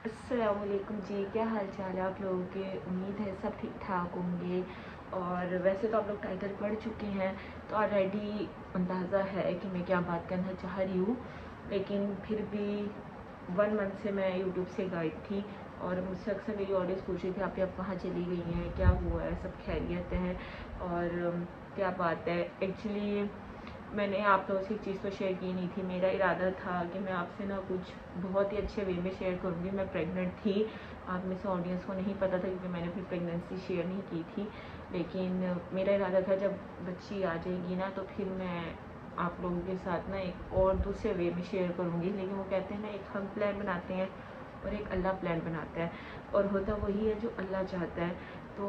अस्सलामुअलैकुम जी, क्या हाल चाल है आप लोगों के। उम्मीद है सब ठीक ठाक होंगे। और वैसे तो आप लोग टाइटल पढ़ चुके हैं तो ऑलरेडी अंदाज़ा है कि मैं क्या बात करना चाह रही हूँ, लेकिन फिर भी 1 मंथ से मैं यूट्यूब से गायब थी और मुझसे अक्सर मेरी ऑडियंस पूछ रही थी आप कहाँ चली गई हैं, क्या हुआ है, सब खैरियत है और क्या बात है। एक्चुअली मैंने आप लोगों से एक चीज़ तो शेयर की नहीं थी। मेरा इरादा था कि मैं आपसे ना कुछ बहुत ही अच्छे वे में शेयर करूँगी। मैं प्रेग्नेंट थी, आप में से ऑडियंस को नहीं पता था क्योंकि मैंने अपनी प्रेगनेंसी शेयर नहीं की थी, लेकिन मेरा इरादा था जब बच्ची आ जाएगी ना तो फिर मैं आप लोगों के साथ ना एक और दूसरे वे में शेयर करूँगी। लेकिन वो कहते हैं ना, एक हम प्लान बनाते हैं और एक अल्लाह प्लान बनाता है, और होता वही है जो अल्लाह चाहता है। तो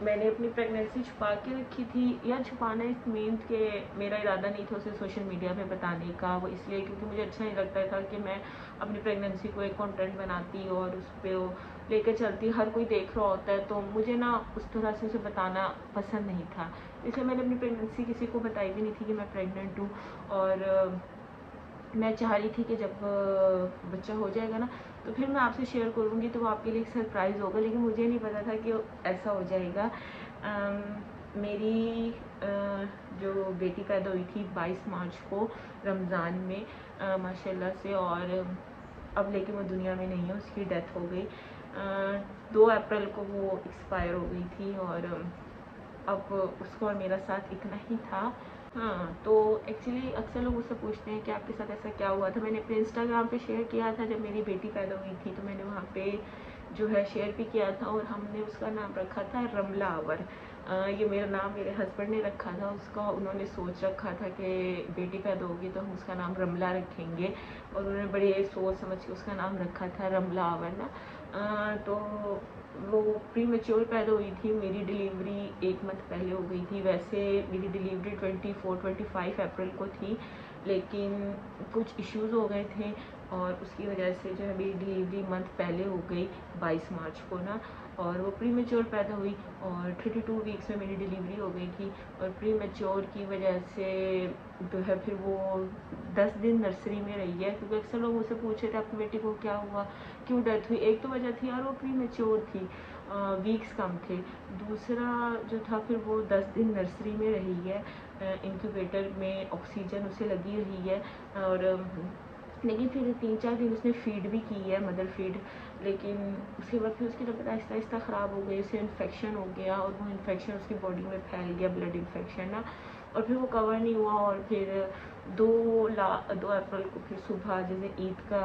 मैंने अपनी प्रेगनेंसी छुपा के रखी थी, या छुपाना इस मीन्स के मेरा इरादा नहीं था उसे सोशल मीडिया पे बताने का। वो इसलिए क्योंकि मुझे अच्छा नहीं लगता था कि मैं अपनी प्रेगनेंसी को एक कंटेंट बनाती और उस पर लेकर चलती, हर कोई देख रहा होता है, तो मुझे ना उस तरह से उसे बताना पसंद नहीं था। इसलिए मैंने अपनी प्रेगनेंसी किसी को बताई भी नहीं थी कि मैं प्रेग्नेंट हूँ। और मैं चाह रही थी कि जब बच्चा हो जाएगा ना तो फिर मैं आपसे शेयर करूँगी, तो वो आपके लिए एक सरप्राइज़ होगा। लेकिन मुझे नहीं पता था कि ऐसा हो जाएगा। मेरी जो बेटी पैदा हुई थी 22 मार्च को रमज़ान में, माशाल्लाह से, और अब लेकिन वो दुनिया में नहीं है, उसकी डेथ हो गई। 2 अप्रैल को वो एक्सपायर हो गई थी और अब उसको और मेरा साथ इतना ही था। हाँ, तो एक्चुअली अक्सर लोग मुझसे पूछते हैं कि आपके साथ ऐसा क्या हुआ था। मैंने अपने इंस्टाग्राम पे शेयर किया था जब मेरी बेटी पैदा हुई थी, तो मैंने वहाँ पे जो है शेयर भी किया था और हमने उसका नाम रखा था रमला अवर। ये मेरा नाम मेरे हस्बैंड ने रखा था, उसका उन्होंने सोच रखा था कि बेटी पैदा होगी तो हम उसका नाम रमला रखेंगे, और उन्होंने बड़े सोच समझ के उसका नाम रखा था रमला अवर ना। तो वो प्री मेच्योर पैदा हुई थी। मेरी डिलीवरी 1 मंथ पहले हो गई थी। वैसे मेरी डिलीवरी 24-25 अप्रैल को थी, लेकिन कुछ इश्यूज़ हो गए थे और उसकी वजह से जो है मेरी डिलीवरी मंथ पहले हो गई 22 मार्च को ना। और वो प्री मेच्योर पैदा हुई और 32 वीक्स में मेरी डिलीवरी हो गई थी। और प्री मेच्योर की वजह से जो है फिर वो 10 दिन नर्सरी में रही है, क्योंकि अक्सर लोग मुझसे पूछे थे आपकी बेटी को क्या हुआ, क्यों डेथ हुई। एक तो वजह थी यार वो प्री मेच्योर थी, वीक्स कम थे। दूसरा जो था फिर वो 10 दिन नर्सरी में रही है, इंक्यूबेटर में ऑक्सीजन उसे लगी रही है। और लेकिन फिर 3-4 दिन उसने फ़ीड भी की है, मदर फ़ीड, लेकिन उसके बाद फिर उसकी तबीयत आहिस्ता आहिस्ता ख़राब हो गई, उसे इन्फेक्शन हो गया और वो इन्फेक्शन उसकी बॉडी में फैल गया, ब्लड इन्फेक्शन ना। और फिर वो कवर नहीं हुआ और फिर 2 अप्रैल को फिर सुबह जैसे ईद का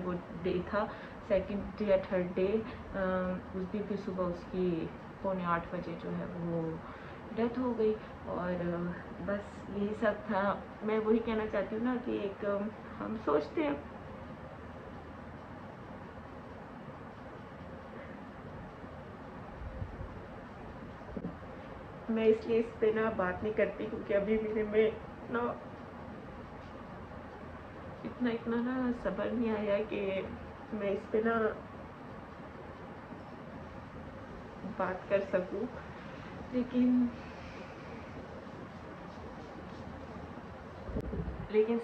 वो डे था, सेकंड या थर्ड डे, उस दिन फिर सुबह उसकी 7:45 बजे जो है वो डेथ हो गई। और बस यही सब था। मैं वही कहना चाहती हूँ ना कि एक हम सोचते हैं, मैं इसलिए इस पे ना बात नहीं करती क्योंकि अभी मेरे में ना इतना इतना ना सब्र नहीं आया कि मैं इस पे ना बात कर सकूं। लेकिन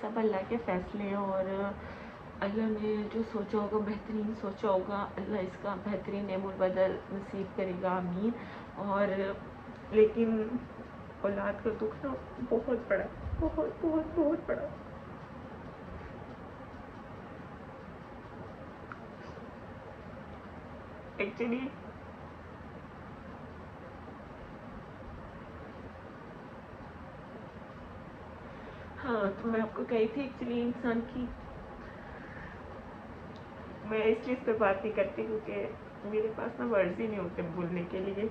सब अल्लाह के फ़ैसले हैं और अल्लाह ने जो सोचा होगा, बेहतरीन सोचा होगा, अल्लाह इसका बेहतरीन नेमुल बदल नसीब करेगा, आमीन। और लेकिन औलाद का दुख ना बहुत बड़ा, बहुत बहुत बहुत बड़ा। एक्चुअली हाँ, तो मैं आपको कही थी एक्चुअली इंसान की, मैं इसलिए इस पर बात नहीं करती क्योंकि मेरे पास ना वर्ड्स ही नहीं होते बोलने के लिए।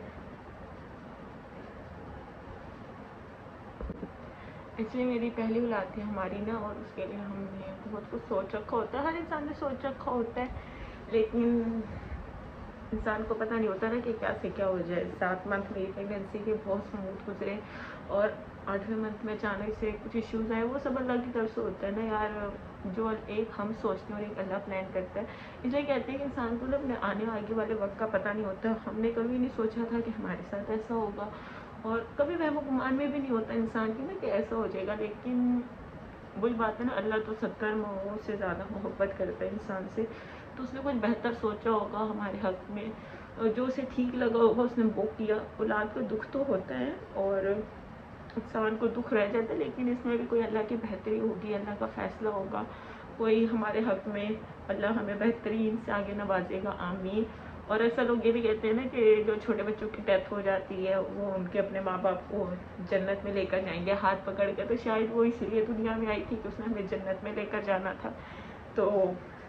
इसलिए मेरी पहली औलाद थी हमारी ना, और उसके लिए हमने बहुत कुछ सोच रखा होता है, हर इंसान ने सोच रखा होता है, लेकिन इंसान को पता नहीं होता ना कि क्या से क्या हो जाए। 7 मंथ मेरी प्रेगनेंसी के बहुत स्मूथ गुजरे और 8वें मंथ में अचानक से कुछ इश्यूज़ आए। वो सब अल्लाह की तरफ से होता है ना यार, जो एक हम सोचते हैं और एक अल्लाह प्लान करता है। इसलिए कहते हैं कि इंसान को ना अपने आगे वाले वक्त का पता नहीं होता। हमने कभी नहीं सोचा था कि हमारे साथ ऐसा होगा, और कभी वहम गुमान में भी नहीं होता इंसान की ना कि ऐसा हो जाएगा। लेकिन वही बात है ना, अल्लाह तो 70 माओं से ज़्यादा मोहब्बत करता है इंसान से, तो उसने कुछ बेहतर सोचा होगा हमारे हक़ में, जो उसे ठीक लगा होगा उसने वो किया। औलाद का दुख तो होता है और इंसान को दुख रह जाता है, लेकिन इसमें भी कोई अल्लाह की बेहतरी होगी, अल्लाह का फ़ैसला होगा कोई हमारे हक़ में, अल्लाह हमें बेहतरीन से आगे नवाजेगा, आमीन। और ऐसा लोग ये भी कहते हैं ना कि जो छोटे बच्चों की डेथ हो जाती है वो उनके अपने माँ बाप को जन्नत में लेकर जाएंगे हाथ पकड़ कर, तो शायद वो इसलिए दुनिया में आई थी कि उसने हमें जन्नत में लेकर जाना था। तो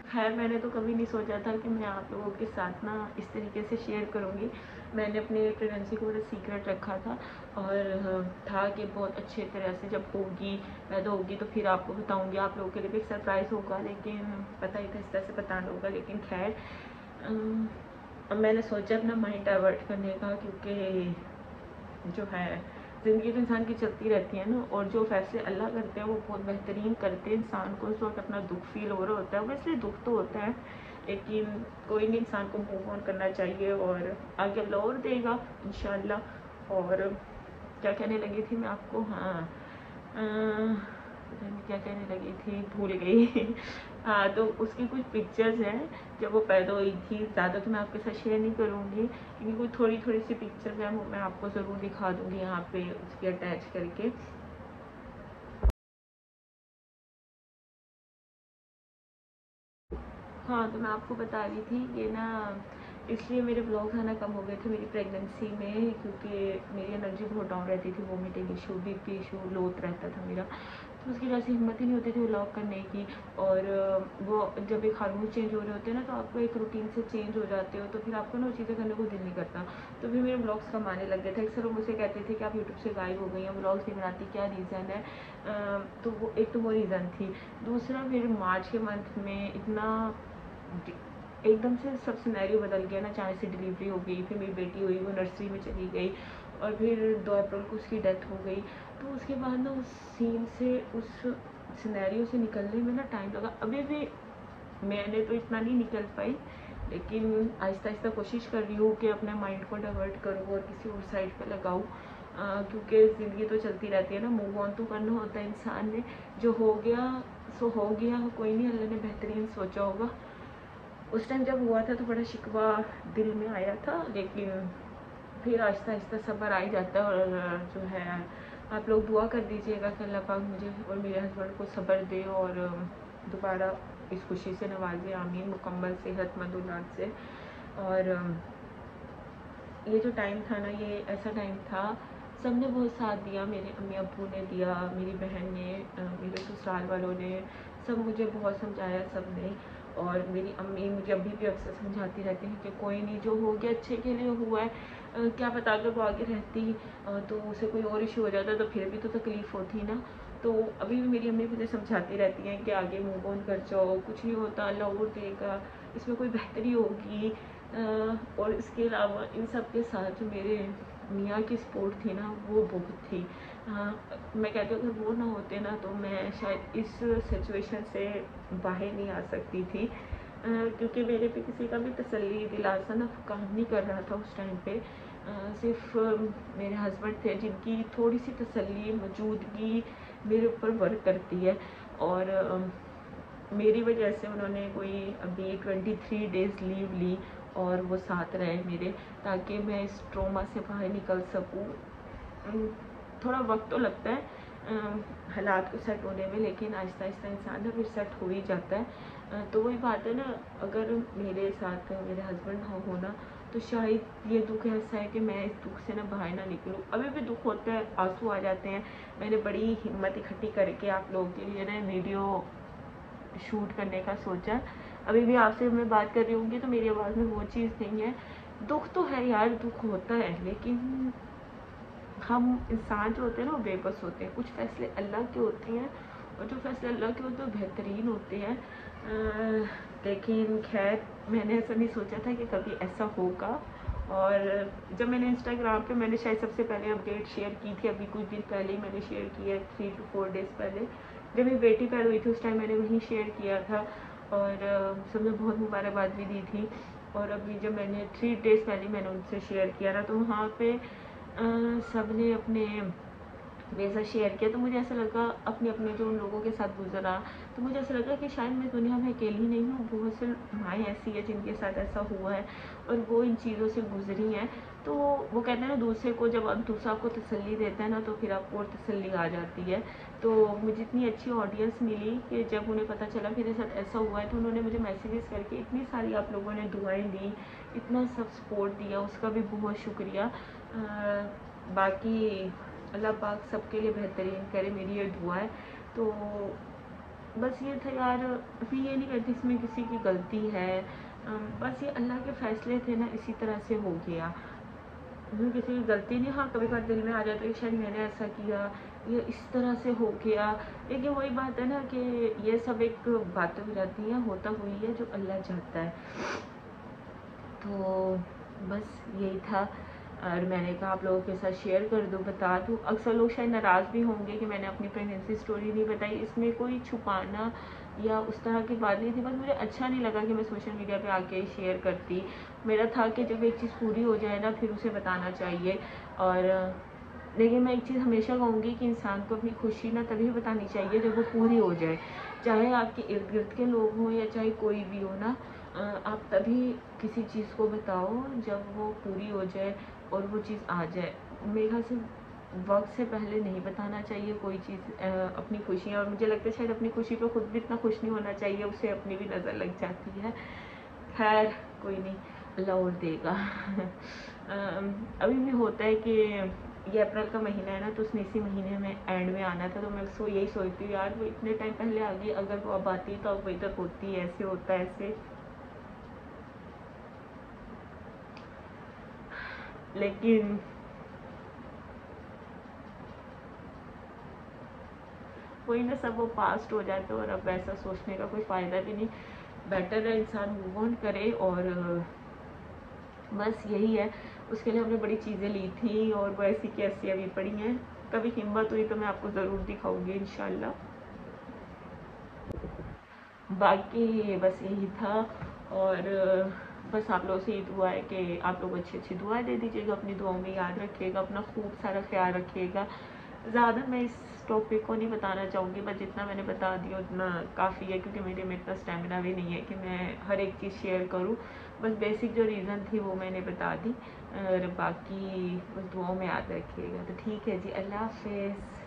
खैर मैंने तो कभी नहीं सोचा था कि मैं आप लोगों के साथ ना इस तरीके से शेयर करूँगी। मैंने अपनी प्रेगनेंसी को बड़ा सीक्रेट रखा था और था कि बहुत अच्छे तरह से जब होगी, पैदा होगी तो फिर आपको बताऊँगी, आप लोगों के लिए भी एक सरप्राइज़ होगा, लेकिन पता ही था इस तरह से बताना होगा। लेकिन खैर अब मैंने सोचा अपना माइंड डाइवर्ट करने का, क्योंकि जो है ज़िंदगी तो इंसान की चलती रहती है ना, और जो फैसले अल्लाह करते हैं वो बहुत बेहतरीन करते हैं। इंसान को उस वक्त अपना दुख फील हो रहा होता है, वैसे दुख तो होता है, लेकिन कोई नहीं, इंसान को मूव ऑन करना चाहिए और आगे अल्लाह और देगा इंशाल्लाह। और क्या कहने लगी थी मैं आपको, हाँ पता नहीं क्या कहने लगी थी, भूल गई। हाँ, तो उसकी कुछ पिक्चर्स हैं जब वो पैदा हुई थी, ज़्यादा तो मैं आपके साथ शेयर नहीं करूँगी, क्योंकि कुछ थोड़ी थोड़ी सी पिक्चर्स हैं वो मैं आपको ज़रूर दिखा दूँगी यहाँ पे उसकी अटैच करके। हाँ, तो मैं आपको बता रही थी कि ना इसलिए मेरे ब्लॉग्स आना कम हो गए थे मेरी प्रेगनेंसी में, क्योंकि मेरी एनर्जी बहुत डाउन रहती थी, वोमिटिंग इशू, बीपी इशू, लोथ रहता था मेरा, तो उसकी वजह से हिम्मत ही नहीं होती थी व्लॉग करने की। और वो जब एक हार्मोन चेंज हो रहे होते हैं ना, तो आपको एक रूटीन से चेंज हो जाते हो, तो फिर आपको ना वो चीज़ें करने को दिल नहीं करता, तो फिर मेरे ब्लॉग्स कम आने लग गए थे। अक्सर लोग मुझसे कहते थे कि आप यूट्यूब से गायब हो गई हैं, ब्लॉग्स नहीं बनाती, क्या रीज़न है। तो वो एक तो वो रीज़न थी। दूसरा फिर मार्च के मंथ में इतना एकदम से सब सिनेरियो बदल गया ना, अचानक से डिलीवरी हो गई, फिर मेरी बेटी हुई, वो नर्सरी में चली गई और फिर 2 अप्रैल को उसकी डेथ हो गई। तो उसके बाद ना उस सीन से, उस सिनेरियो से निकलने में ना टाइम लगा। अभी भी मैंने तो इतना नहीं निकल पाई, लेकिन आहिस्ता आहिस्ता कोशिश कर रही हूँ कि अपने माइंड को डाइवर्ट करूँ और किसी और साइड पे लगाऊँ, क्योंकि ज़िंदगी तो चलती रहती है ना, मूव ऑन तो करना होता है इंसान ने। जो हो गया सो हो गया, कोई नहीं, अल्लाह ने बेहतरीन सोचा होगा। उस टाइम जब हुआ था तो बड़ा शिकवा दिल में आया था, लेकिन फिर आहिस्ता आहिस्ता सब्र आ ही जाता है। और जो है आप लोग दुआ कर दीजिएगा कि अल्लाह पाक मुझे और मेरे हस्बैंड को सब्र दे और दोबारा इस खुशी से नवाजे, आमीन, मुकम्मल सेहतमंद औलाद से। और ये जो टाइम था ना, ये ऐसा टाइम था, सब ने बहुत साथ दिया, मेरे अम्मी अब्बू ने दिया, मेरी बहन ने, मेरे ससुराल वालों ने, सब मुझे बहुत समझाया सब ने। और मेरी अम्मी मुझे अभी भी अक्सर समझाती रहती हैं कि कोई नहीं, जो हो गया अच्छे के लिए हुआ है, क्या पता अगर वो आगे रहती तो उसे कोई और इशू हो जाता तो फिर भी तो तकलीफ़ होती ना। तो अभी भी मेरी अम्मी मुझे समझाती रहती हैं कि आगे मूव ऑन कर जाओ, कुछ नहीं होता, अल्लाह और देगा, इसमें कोई बेहतरी होगी। और इसके अलावा इन सब के साथ जो मेरे मियाँ की सपोर्ट थी ना, वो बहुत थी। मैं कहती हूँ अगर वो ना होते ना तो मैं शायद इस सिचुएशन से बाहर नहीं आ सकती थी, क्योंकि मेरे पे किसी का भी तसल्ली दिलासा ना काम नहीं कर रहा था उस टाइम पे। सिर्फ मेरे हस्बैंड थे जिनकी थोड़ी सी तसल्ली, मौजूदगी मेरे ऊपर वर्क करती है। और मेरी वजह से उन्होंने कोई अभी 23 डेज़ लीव ली और वो साथ रहे मेरे, ताकि मैं इस ट्रॉमा से बाहर निकल सकूं। थोड़ा वक्त तो लगता है हालात को सेट होने में, लेकिन आहिस्ता आहिस्ता इंसान ना फिर सेट हो ही जाता है। तो वही बात है ना, अगर मेरे साथ मेरे हस्बैंड ना हो ना, तो शायद ये दुख ऐसा है कि मैं इस दुख से ना बाहर ना निकलूँ। अभी भी दुख होता है, आंसू आ जाते हैं। मैंने बड़ी हिम्मत इकट्ठी करके आप लोगों के लिए ना वीडियो शूट करने का सोचा। अभी भी आपसे मैं बात कर रही होंगी तो मेरी आवाज़ में वो चीज़ नहीं है। दुख तो है यार, दुख होता है, लेकिन हम इंसान जो होते हैं ना वो बेबस होते हैं। कुछ फैसले अल्लाह के होते हैं और जो फैसले अल्लाह के होते हैं वो बेहतरीन होते हैं। लेकिन खैर मैंने ऐसा नहीं सोचा था कि कभी ऐसा होगा। और जब मैंने इंस्टाग्राम पे मैंने शायद सबसे पहले अपडेट शेयर की थी, अभी कुछ दिन पहले ही मैंने शेयर किया, 3 to 4 डेज़ पहले जब मेरी बेटी पैदा हुई थी उस टाइम मैंने वहीं शेयर किया था और सबने बहुत मुबारकबाद भी दी थी। और अभी जब मैंने 3 डेज़ पहले मैंने उनसे शेयर किया ना, तो वहाँ पे सब ने अपने वैसा शेयर किया, तो मुझे ऐसा लगा अपने अपने जो उन लोगों के साथ गुजरा, तो मुझे ऐसा लगा कि शायद मैं दुनिया में अकेली नहीं हूँ, बहुत से माएँ ऐसी है जिनके साथ ऐसा हुआ है और वो इन चीज़ों से गुजरी हैं। तो वो कहते हैं ना, दूसरे को जब आप दूसरा आपको तसल्ली देता है ना, तो फिर आपको और तसल्ली आ जाती है। तो मुझे इतनी अच्छी ऑडियंस मिली कि जब उन्हें पता चला मेरे साथ ऐसा हुआ है, तो उन्होंने मुझे मैसेजेस करके इतनी सारी आप लोगों ने दुआएं दी, इतना सब सपोर्ट दिया, उसका भी बहुत शुक्रिया। बाकी अल्लाह पाक सबके लिए बेहतरीन करे, मेरी ये दुआ है। तो बस ये था यार, अभी ये नहीं कहती इसमें किसी की गलती है, बस ये अल्लाह के फ़ैसले थे ना, इसी तरह से हो गया। इसमें किसी की गलती नहीं। हाँ, कभी कभार दिल में आ जाता है कि शायद मैंने ऐसा किया, ये इस तरह से हो गया, लेकिन वही बात है ना कि ये सब एक बातें हो जाती हैं, होता हुई है जो अल्लाह चाहता है। तो बस यही था, और मैंने कहा आप लोगों के साथ शेयर कर दूँ, बता दूँ। अक्सर लोग शायद नाराज़ भी होंगे कि मैंने अपनी प्रेगनेंसी स्टोरी नहीं बताई, इसमें कोई छुपाना या उस तरह की बात नहीं थी, बस मुझे अच्छा नहीं लगा कि मैं सोशल मीडिया पे आके शेयर करती। मेरा था कि जब एक चीज़ पूरी हो जाए ना, फिर उसे बताना चाहिए। और लेकिन मैं एक चीज़ हमेशा कहूँगी कि इंसान को अपनी खुशी ना तभी बतानी चाहिए जब वो पूरी हो जाए, चाहे आपके इर्द गिर्द के लोग हों या चाहे कोई भी हो ना। आप तभी किसी चीज़ को बताओ जब वो पूरी हो जाए और वो चीज़ आ जाए। मेरे ख्याल से वक्त से पहले नहीं बताना चाहिए कोई चीज़, अपनी खुशियाँ। और मुझे लगता है शायद अपनी खुशी पे खुद भी इतना खुश नहीं होना चाहिए, उसे अपनी भी नज़र लग जाती है। खैर कोई नहीं, अल्लाह और देगा। अभी भी होता है कि ये अप्रैल का महीना है ना, तो उसने इसी महीने में एंड में आना था, तो मैं यही सोचती हूँ यार वो इतने टाइम पहले आ गई, अगर वो अब आती तो अब वही तक होती, ऐसे होता ऐसे। लेकिन वही ना, सब वो पास्ट हो जाते, और अब ऐसा सोचने का कोई फ़ायदा भी नहीं। बेटर है इंसान मूव ऑन करे, और बस यही है। उसके लिए हमने बड़ी चीज़ें ली थी और वो ऐसी की ऐसी अभी पड़ी हैं। कभी हिम्मत हुई तो मैं आपको ज़रूर दिखाऊंगी इंशाल्लाह। बाकी बस यही था, और बस आप लोगों से ये दुआ है कि आप लोग अच्छी अच्छी दुआएं दे दीजिएगा, अपनी दुआओं में याद रखिएगा, अपना खूब सारा ख्याल रखिएगा। ज़्यादा मैं इस टॉपिक को नहीं बताना चाहूँगी, बस जितना मैंने बता दिया उतना काफ़ी है, क्योंकि मेरे में इतना स्टेमिना भी नहीं है कि मैं हर एक चीज़ शेयर करूँ। बस बेसिक जो रीज़न थी वो मैंने बता दी, और बाकी बस दुआओं में याद रखिएगा। तो ठीक है जी, अल्लाह हाफ़िज़।